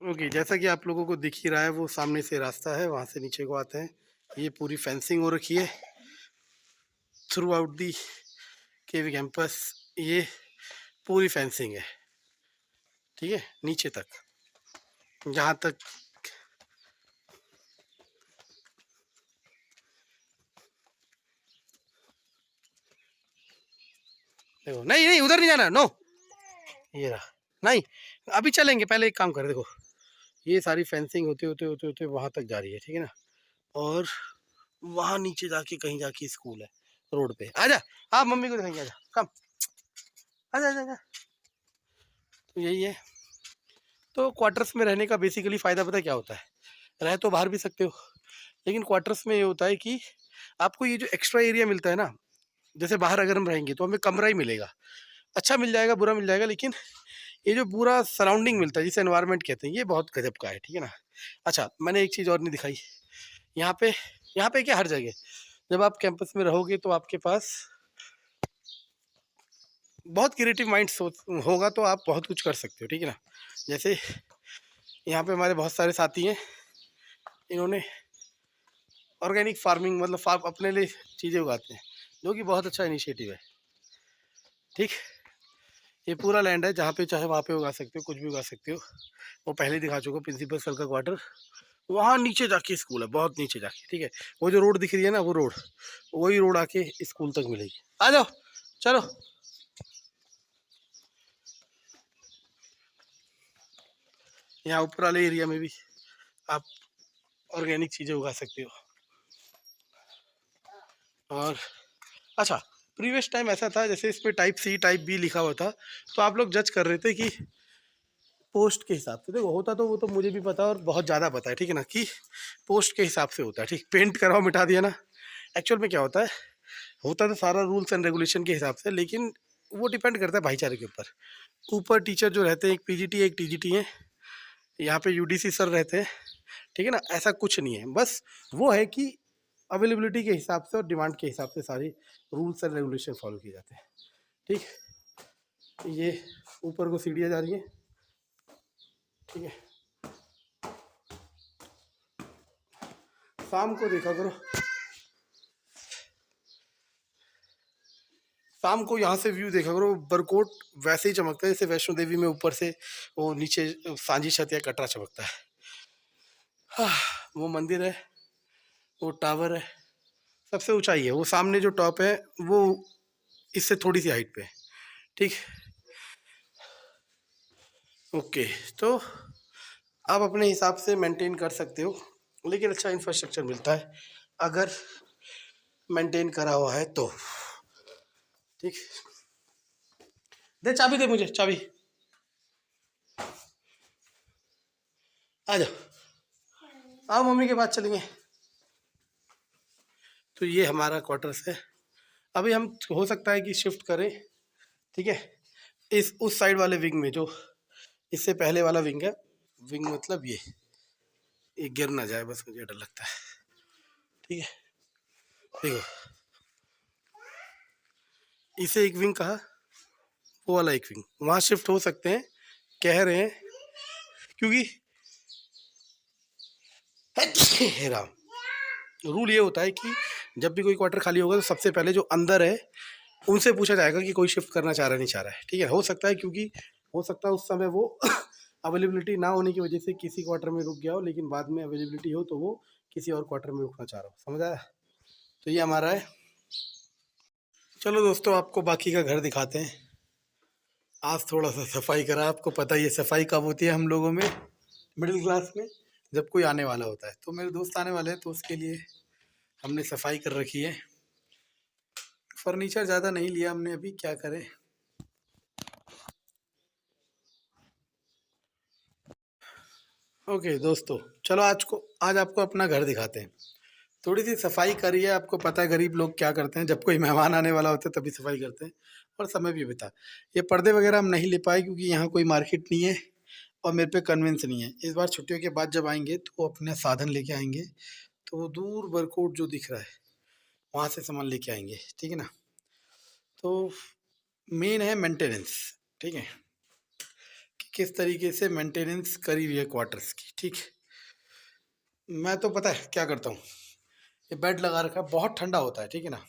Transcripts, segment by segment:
Okay, जैसा कि आप लोगों को दिख ही रहा है, वो सामने से रास्ता है, वहाँ से नीचे को आते हैं। ये पूरी फेंसिंग हो रखी है throughout the KV campus. ये पूरी फेंसिंग है, ठीक है, नीचे तक, जहाँ तक। देखो, नहीं नहीं, उधर नहीं जाना, नो। ये रहा, नहीं, अभी चलेंगे, पहले एक काम कर, देखो, ये सारी फेंसिंग होते होते होते होते वहां तक जा रही है, ठीक है ना। और वहां नीचे जाके कहीं जाके स्कूल है, रोड पे। आजा, आप मम्मी को दिखाएंगे, आजा, कम, आजा आजा आजा। तो यही है। तो क्वार्टर्स में रहने का बेसिकली फ़ायदा पता है क्या होता है? रह तो बाहर भी सकते हो, लेकिन क्वार्टर्स में ये होता है कि आपको ये जो एक्स्ट्रा एरिया मिलता है ना, जैसे बाहर अगर हम रहेंगे तो हमें कमरा ही मिलेगा, अच्छा मिल जाएगा, बुरा मिल जाएगा, लेकिन ये जो पूरा सराउंडिंग मिलता है, जिसे एनवायरनमेंट कहते हैं, ये बहुत गजब का है, ठीक है ना। अच्छा, मैंने एक चीज़ और नहीं दिखाई। यहाँ पे, यहाँ पे क्या, हर जगह जब आप कैंपस में रहोगे तो आपके पास बहुत क्रिएटिव माइंड होगा, तो आप बहुत कुछ कर सकते हो, ठीक है ना। जैसे यहाँ पे हमारे बहुत सारे साथी हैं, इन्होंने ऑर्गेनिक फार्मिंग, मतलब फार्म अपने लिए चीज़ें उगाते हैं, जो कि बहुत अच्छा इनिशिएटिव है, ठीक। ये पूरा लैंड है, जहाँ पे चाहे वहाँ पे उगा सकते हो, कुछ भी उगा सकते हो। वो पहले दिखा चुका, प्रिंसिपल सर का क्वार्टर, वहाँ नीचे जाके स्कूल है, बहुत नीचे जाके, ठीक है। वो जो रोड दिख रही है ना, वो रोड, वही रोड आके स्कूल तक मिलेगी। आ जाओ, चलो। यहाँ ऊपर वाले एरिया में भी आप ऑर्गेनिक चीज़ें उगा सकते हो। और अच्छा, प्रीवियस टाइम ऐसा था, जैसे इस पे टाइप सी टाइप बी लिखा हुआ था, तो आप लोग जज कर रहे थे कि पोस्ट के हिसाब से। देखो, होता तो वो तो मुझे भी पता और बहुत ज़्यादा पता है, ठीक है ना, कि पोस्ट के हिसाब से होता है, ठीक। पेंट कराओ, मिटा दिया ना। एक्चुअल में क्या होता है, होता तो सारा रूल्स एंड रेगुलेशन के हिसाब से, लेकिन वो डिपेंड करता है भाईचारे के ऊपर। ऊपर टीचर जो रहते हैं, एक पीजीटी एक टीजीटी है, यहाँ पे यूडीसी सर रहते हैं, ठीक है ना। ऐसा कुछ नहीं है, बस वो है कि अवेलेबिलिटी के हिसाब से और डिमांड के हिसाब से सारे रूल्स एंड रेगुलेशन फॉलो किए जाते हैं, ठीक। ये ऊपर को सीढ़ियाँ जा रही हैं, ठीक है। शाम को देखा करो, शाम को यहाँ से व्यू देखा करो, बरकोट वैसे ही चमकता है जैसे वैष्णो देवी में ऊपर से वो नीचे सांझी छत या कटरा चमकता है। हाँ, वो मंदिर है, वो टावर है, सबसे ऊंचाई है, वो सामने जो टॉप है वो इससे थोड़ी सी हाइट पे है, ठीक। ओके, तो आप अपने हिसाब से मेंटेन कर सकते हो, लेकिन अच्छा इंफ्रास्ट्रक्चर मिलता है अगर मेंटेन करा हुआ है तो, ठीक। दे चाबी, दे मुझे चाबी, आ जाओ, आओ मम्मी के पास चलेंगे। तो ये हमारा क्वार्टर्स है। अभी हम, हो सकता है कि शिफ्ट करें, ठीक है, इस उस साइड वाले विंग में, जो इससे पहले वाला विंग है। विंग मतलब ये गिर ना जाए, बस मुझे डर लगता है, ठीक है। देखो, इसे एक विंग कहा, वो वाला एक विंग, वहाँ शिफ्ट हो सकते हैं, कह रहे हैं, क्योंकि हे राम, रूल ये होता है कि जब भी कोई क्वार्टर खाली होगा तो सबसे पहले जो अंदर है उनसे पूछा जाएगा कि कोई शिफ्ट करना चाह रहा है, नहीं चाह रहा है, ठीक है। हो सकता है, क्योंकि हो सकता है उस समय वो अवेलेबिलिटी ना होने की वजह से किसी क्वार्टर में रुक गया हो, लेकिन बाद में अवेलेबिलिटी हो तो वो किसी और क्वार्टर में रुकना चाह रहा हो, समझ आया। तो ये हमारा है। चलो दोस्तों, आपको बाकी का घर दिखाते हैं। आज थोड़ा सा सफाई करा, आपको पता ही है सफाई कब होती है हम लोगों में, मिडिल क्लास में, जब कोई आने वाला होता है। तो मेरे दोस्त आने वाले हैं, तो उसके लिए हमने सफाई कर रखी है। फर्नीचर ज़्यादा नहीं लिया हमने, अभी क्या करें। ओके दोस्तों, चलो आज आपको अपना घर दिखाते हैं। थोड़ी सी सफाई करी है, आपको पता है गरीब लोग क्या करते हैं, जब कोई मेहमान आने वाला होता है तभी सफाई करते हैं, और समय भी बिता। ये पर्दे वगैरह हम नहीं ले पाए, क्योंकि यहाँ कोई मार्केट नहीं है और मेरे पे कन्विंस नहीं है। इस बार छुट्टियों के बाद जब आएंगे तो वो अपने साधन लेके आएंगे, तो वो दूर बरकोट जो दिख रहा है वहाँ से सामान लेके आएंगे, ठीक है ना। तो मेन है मेंटेनेंस, ठीक है, किस तरीके से मेंटेनेंस करी हुई है क्वार्टर्स की। ठीक, मैं तो पता है क्या करता हूँ, ये बेड लगा रखा है, बहुत ठंडा होता है, ठीक है ना।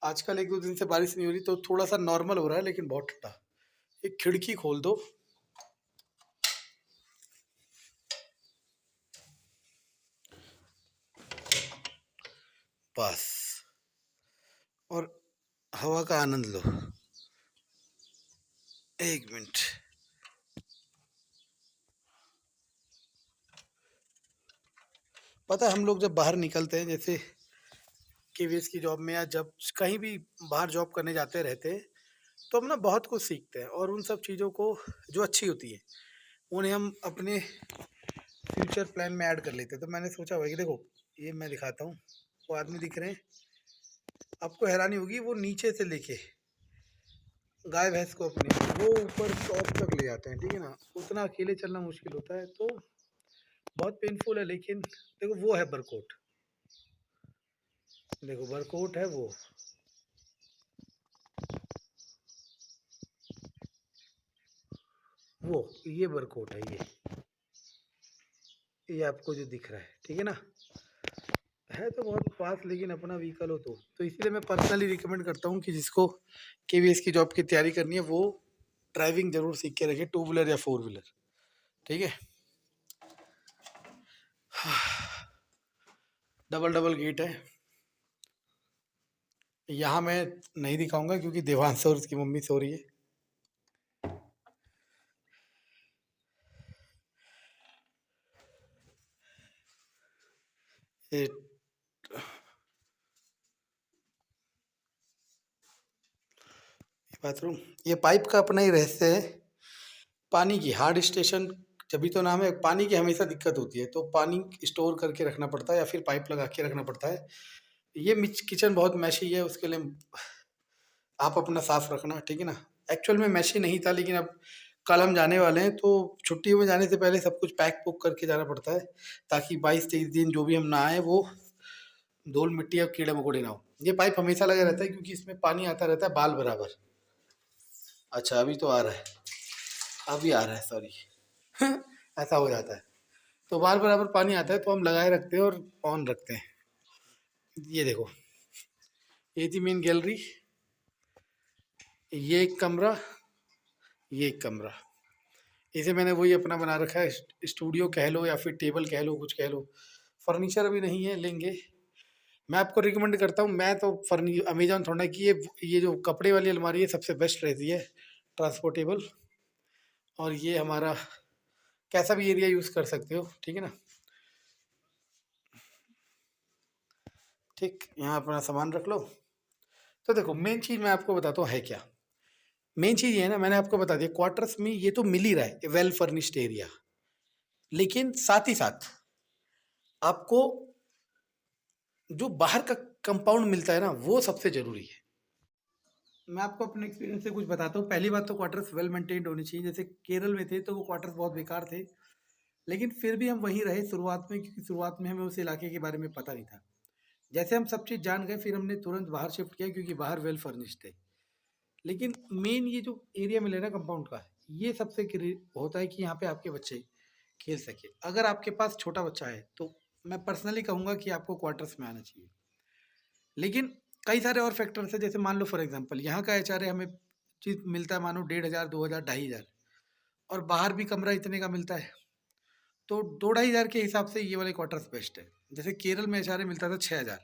आजकल एक दो दिन से बारिश नहीं हो रही तो थोड़ा सा नॉर्मल हो रहा है, लेकिन बहुत ठंडा। एक खिड़की खोल दो, बस, और हवा का आनंद लो। एक मिनट, पता है हम लोग जब बाहर निकलते हैं, जैसे केवीएस की जॉब में या जब कहीं भी बाहर जॉब करने जाते रहते हैं, तो हम ना बहुत कुछ सीखते हैं, और उन सब चीज़ों को जो अच्छी होती है उन्हें हम अपने फ्यूचर प्लान में ऐड कर लेते हैं। तो मैंने सोचा भाई कि देखो, ये मैं दिखाता हूँ, वो आदमी दिख रहे हैं आपको, हैरानी होगी, वो नीचे से लेके गाय भैंस को अपने वो ऊपर टॉप तक ले जाते हैं, ठीक है ना। उतना अकेले चलना मुश्किल होता है, तो बहुत पेनफुल है। लेकिन देखो वो है बरकोट, देखो बरकोट है वो ये बरकोट है, ये आपको जो दिख रहा है, ठीक है ना। है तो बहुत पास, लेकिन अपना व्हीकल हो तो इसीलिए मैं पर्सनली रिकमेंड करता हूँ कि जिसको केवीएस की जॉब की तैयारी करनी है वो ड्राइविंग जरूर सीख के रखे, टू व्हीलर या फोर व्हीलर, ठीक है। डबल डबल गेट है। यहाँ मैं नहीं दिखाऊंगा क्योंकि देवांश और उसकी मम्मी सो रही है। ये बाथरूम, ये पाइप का अपना ही रहस्य है। पानी की हार्ड स्टेशन, जब भी तो नाम है, पानी की हमेशा दिक्कत होती है, तो पानी स्टोर करके रखना पड़ता है या फिर पाइप लगा के रखना पड़ता है। ये किचन बहुत मैशी है, उसके लिए आप अपना साफ रखना, ठीक है ना। एक्चुअल में मैशी नहीं था, लेकिन अब कल हम जाने वाले हैं, तो छुट्टियों में जाने से पहले सब कुछ पैक पुक करके जाना पड़ता है, ताकि 22-23 दिन जो भी हम ना आए वो धूल मिट्टी या कीड़े मकोड़े ना हो। ये पाइप हमेशा लगा रहता है क्योंकि इसमें पानी आता रहता है बाल बराबर। अच्छा अभी तो आ रहा है, अभी आ रहा है, सॉरी। ऐसा हो जाता है, तो बाल बराबर पानी आता है तो हम लगाए रखते हैं और ऑन रखते हैं। ये देखो, ये थी मेन गैलरी, ये एक कमरा, ये एक कमरा। इसे मैंने वही अपना बना रखा है, स्टूडियो कह लो या फिर टेबल कह लो, कुछ कह लो। फर्नीचर अभी नहीं है, लेंगे। मैं आपको रिकमेंड करता हूँ, मैं तो अमेजोन थोड़ा कि ये जो कपड़े वाली अलमारी है सबसे बेस्ट रहती है, ट्रांसपोर्टेबल। और ये हमारा कैसा भी एरिया यूज़ कर सकते हो, ठीक है ना। ठीक, यहाँ अपना सामान रख लो। तो देखो मेन चीज़ मैं आपको बताता हूँ है क्या। मेन चीज़ ये है ना, मैंने आपको बता दिया क्वार्टर्स में ये तो मिल ही रहा है, वेल फर्निश्ड एरिया, लेकिन साथ ही साथ आपको जो बाहर का कंपाउंड मिलता है ना, वो सबसे ज़रूरी है। मैं आपको अपने एक्सपीरियंस से कुछ बताता हूँ। पहली बात तो क्वार्टर्स वेल मेंटेन्ड होनी चाहिए। जैसे केरल में थे तो वो क्वार्टर्स बहुत बेकार थे, लेकिन फिर भी हम वहीं रहे शुरुआत में, क्योंकि शुरुआत में हमें उस इलाके के बारे में पता नहीं था। जैसे हम सब चीज़ जान गए, फिर हमने तुरंत बाहर शिफ्ट किया क्योंकि बाहर वेल फर्निश्ड थे। लेकिन मेन ये जो एरिया मिले ना कंपाउंड का, ये सबसे होता है कि यहाँ पे आपके बच्चे खेल सके। अगर आपके पास छोटा बच्चा है तो मैं पर्सनली कहूँगा कि आपको क्वार्टर्स में आना चाहिए। लेकिन कई सारे और फैक्टर्स हैं, जैसे मान लो फॉर एग्जांपल यहाँ का एचआरए हमें चीज़ मिलता है मानो 1500, 2000, 2500, और बाहर भी कमरा इतने का मिलता है, तो 2-2500 के हिसाब से ये वाले क्वार्टर्स बेस्ट है। जैसे केरल में एचआरए मिलता था 6000,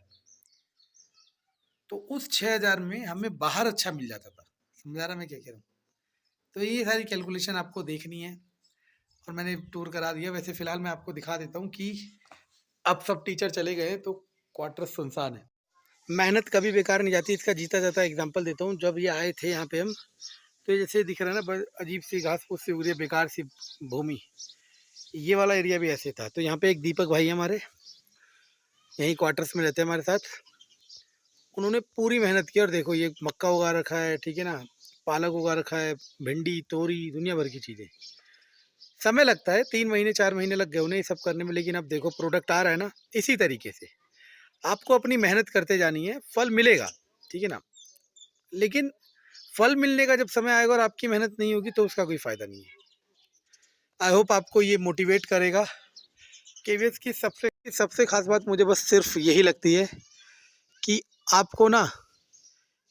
तो उस 6000 में हमें बाहर अच्छा मिल जाता था। समझा रहा मैं क्या कह रहा हूँ। तो ये सारी कैलकुलेशन आपको देखनी है, और मैंने टूर करा दिया। वैसे फ़िलहाल मैं आपको दिखा देता हूँ कि अब सब टीचर चले गए तो क्वार्टर्स सुनसान है। मेहनत कभी बेकार नहीं जाती, इसका जीता जाता एग्जांपल देता हूँ। जब ये आए थे यहाँ पे हम, तो ये जैसे दिख रहा है ना, बड़ी अजीब सी घास फूस सी उग रही है, बेकार सी भूमि। ये वाला एरिया भी ऐसे था। तो यहाँ पे एक दीपक भाई हमारे यहीं क्वार्टर्स में रहते हैं हमारे साथ, उन्होंने पूरी मेहनत की। और देखो ये मक्का उगा रखा है, ठीक है ना, पालक उगा रखा है, भिंडी, तोरी, दुनिया भर की चीज़ें। समय लगता है, 3 महीने 4 महीने लग गए उन्हें ये सब करने में, लेकिन अब देखो प्रोडक्ट आ रहा है ना। इसी तरीके से आपको अपनी मेहनत करते जानी है, फल मिलेगा, ठीक है ना। लेकिन फल मिलने का जब समय आएगा और आपकी मेहनत नहीं होगी तो उसका कोई फ़ायदा नहीं है। आई होप आपको ये मोटिवेट करेगा। केवीएस की सबसे सबसे खास बात मुझे बस सिर्फ यही लगती है कि आपको ना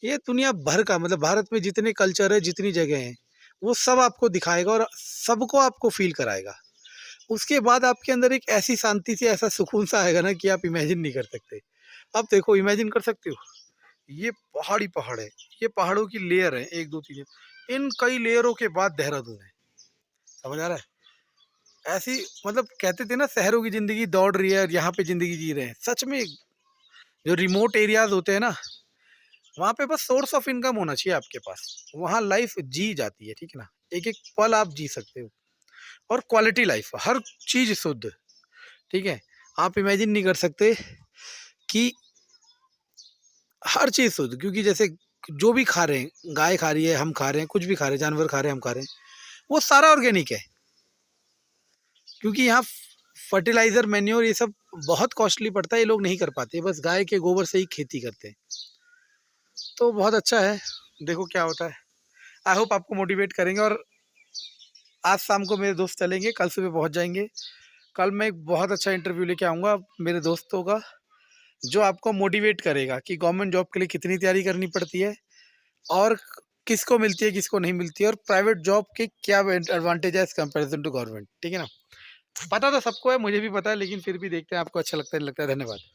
ये दुनिया भर का मतलब भारत में जितने कल्चर है, जितनी जगह हैं, वो सब आपको दिखाएगा और सबको आपको फ़ील कराएगा। उसके बाद आपके अंदर एक ऐसी शांति सी, ऐसा सुकून सा आएगा ना कि आप इमेजिन नहीं कर सकते। अब देखो, इमेजिन कर सकते हो, ये पहाड़ ही पहाड़ है, ये पहाड़ों की लेयर है 1, 2, 3, इन कई लेयरों के बाद देहरादून है। समझ आ रहा है? ऐसी मतलब कहते थे ना शहरों की ज़िंदगी दौड़ रही है और यहाँ पे ज़िंदगी जी रहे हैं। सच में जो रिमोट एरियाज़ होते हैं ना, वहाँ पे बस सोर्स ऑफ इनकम होना चाहिए आपके पास। वहाँ लाइफ जी जाती है, ठीक है ना? एक-एक पल आप जी सकते हो और क्वालिटी लाइफ, हर चीज़ शुद्ध, ठीक है? आप इमेजिन नहीं कर सकते कि हर चीज़ शुद्ध, क्योंकि जैसे जो भी खा रहे हैं, गाय खा रही है, हम खा रहे हैं, कुछ भी खा रहे हैं, जानवर खा रहे हैं, हम खा रहे हैं, वो सारा ऑर्गेनिक है। क्योंकि यहाँ फर्टिलाइज़र, मैन्योर ये सब बहुत कॉस्टली पड़ता है, ये लोग नहीं कर पाते, बस गाय के गोबर से ही खेती करते हैं। तो बहुत अच्छा है, देखो क्या होता है। आई होप आपको मोटिवेट करेंगे और आज शाम को मेरे दोस्त चलेंगे, कल सुबह पहुँच जाएँगे। कल मैं एक बहुत अच्छा इंटरव्यू लेके आऊँगा मेरे दोस्तों का, जो आपको मोटिवेट करेगा कि गवर्नमेंट जॉब के लिए कितनी तैयारी करनी पड़ती है और किसको मिलती है, किसको नहीं मिलती है, और प्राइवेट जॉब के क्या एडवांटेज है एज़ कंपैरिज़न टू गवर्नमेंट, ठीक है ना? पता तो सबको है, मुझे भी पता है, लेकिन फिर भी देखते हैं आपको अच्छा लगता है नहीं लगता है। धन्यवाद।